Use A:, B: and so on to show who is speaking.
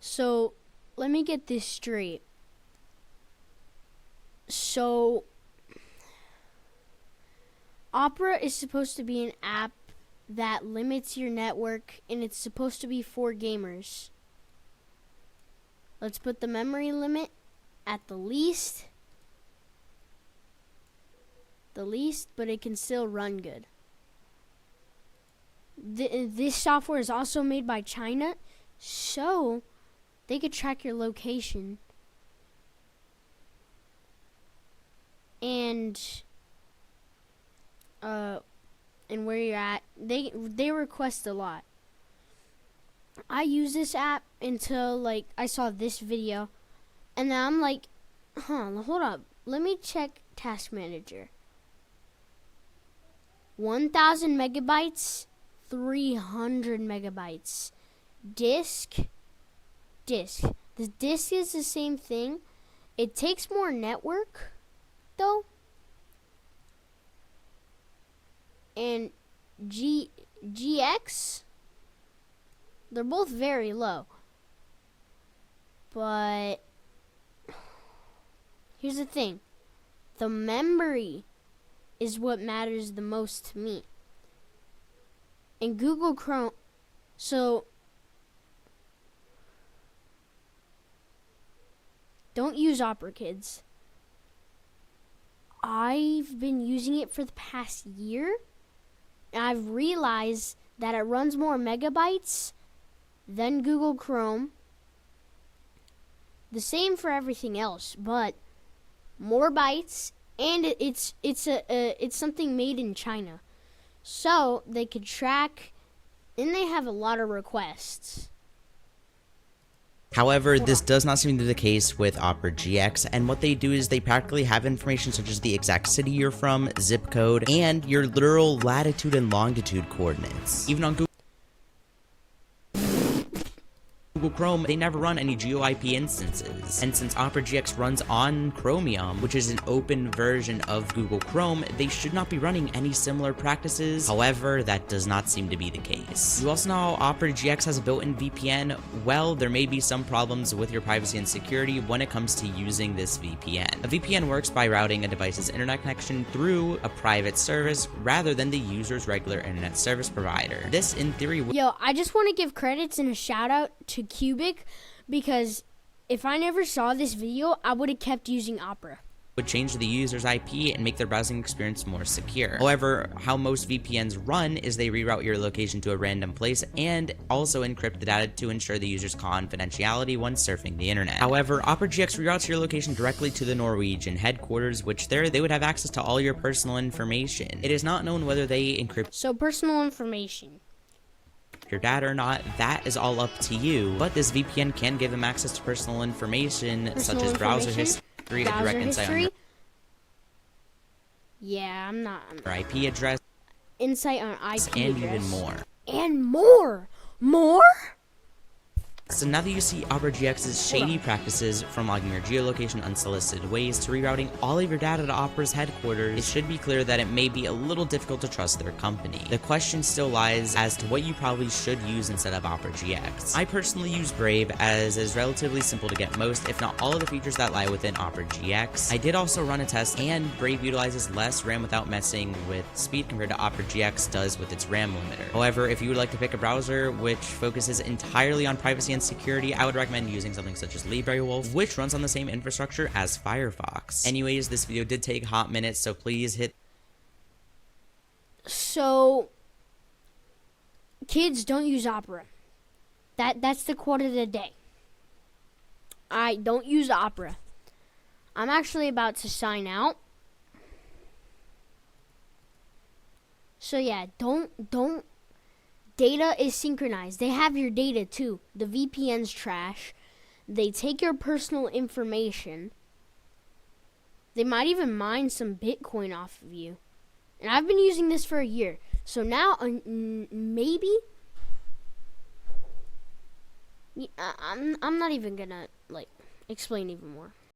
A: So let me get this straight. So Opera is supposed to be an app that limits your network, and it's supposed to be for gamers. Let's put the memory limit at the least, but it can still run good. This software is also made by China, so they could track your location and where you're at. They request a lot. I use this app until I saw this video, and then I'm like, hold up, let me check Task Manager. 1,000 megabytes, 300 megabytes. Disk. The disk is the same thing. It takes more network, though. And GX, they're both very low. But here's the thing. The memory is what matters the most to me. And Google Chrome, so don't use Opera, kids. I've been using it for the past year, and I've realized that it runs more megabytes than Google Chrome. The same for everything else, but more bytes, and it's something made in China, so they could track, and they have a lot of requests.
B: However, this does not seem to be the case with Opera GX, and what they do is they practically have information such as the exact city you're from, zip code, and your literal latitude and longitude coordinates. Even on Google Chrome, they never run any GeoIP instances, and since Opera GX runs on Chromium, which is an open version of Google Chrome, they should not be running any similar practices. However, that does not seem to be the case. You also know Opera GX has a built-in VPN. Well, there may be some problems with your privacy and security when it comes to using this VPN. A VPN works by routing a device's internet connection through a private service rather than the user's regular internet service provider. This, in theory,
A: I just want to give credits and a shout out to Qoubic, because if I never saw this video, I would have kept using Opera.
B: Would change the user's IP and make their browsing experience more secure. However, how most VPNs run is they reroute your location to a random place and also encrypt the data to ensure the user's confidentiality when surfing the internet. However, Opera GX reroutes your location directly to the Norwegian headquarters, which there they would have access to all your personal information. It is not known whether they encrypt
A: personal information.
B: Your data or not, that is all up to you, but this VPN can give them access to personal information such as browser history, a direct insight on your IP address,
A: insight on IP
B: and
A: address.
B: Even more.
A: And more?
B: So now that you see Opera GX's shady practices from logging your geolocation unsolicited ways to rerouting all of your data to Opera's headquarters, it should be clear that it may be a little difficult to trust their company. The question still lies as to what you probably should use instead of Opera GX. I personally use Brave, as it is relatively simple to get most, if not all of the features that lie within Opera GX. I did also run a test, and Brave utilizes less RAM without messing with speed compared to Opera GX does with its RAM limiter. However, if you would like to pick a browser which focuses entirely on privacy and security, I would recommend using something such as LibreWolf, which runs on the same infrastructure as Firefox. Anyways, this video did take hot minutes, so please hit.
A: So, kids, don't use Opera. That's the quote of the day. Don't use Opera. I'm actually about to sign out. So yeah, don't. Data is synchronized. They have your data too. The VPN's trash. They take your personal information. They might even mine some Bitcoin off of you. And I've been using this for a year. So now, maybe... I'm not even gonna, explain even more.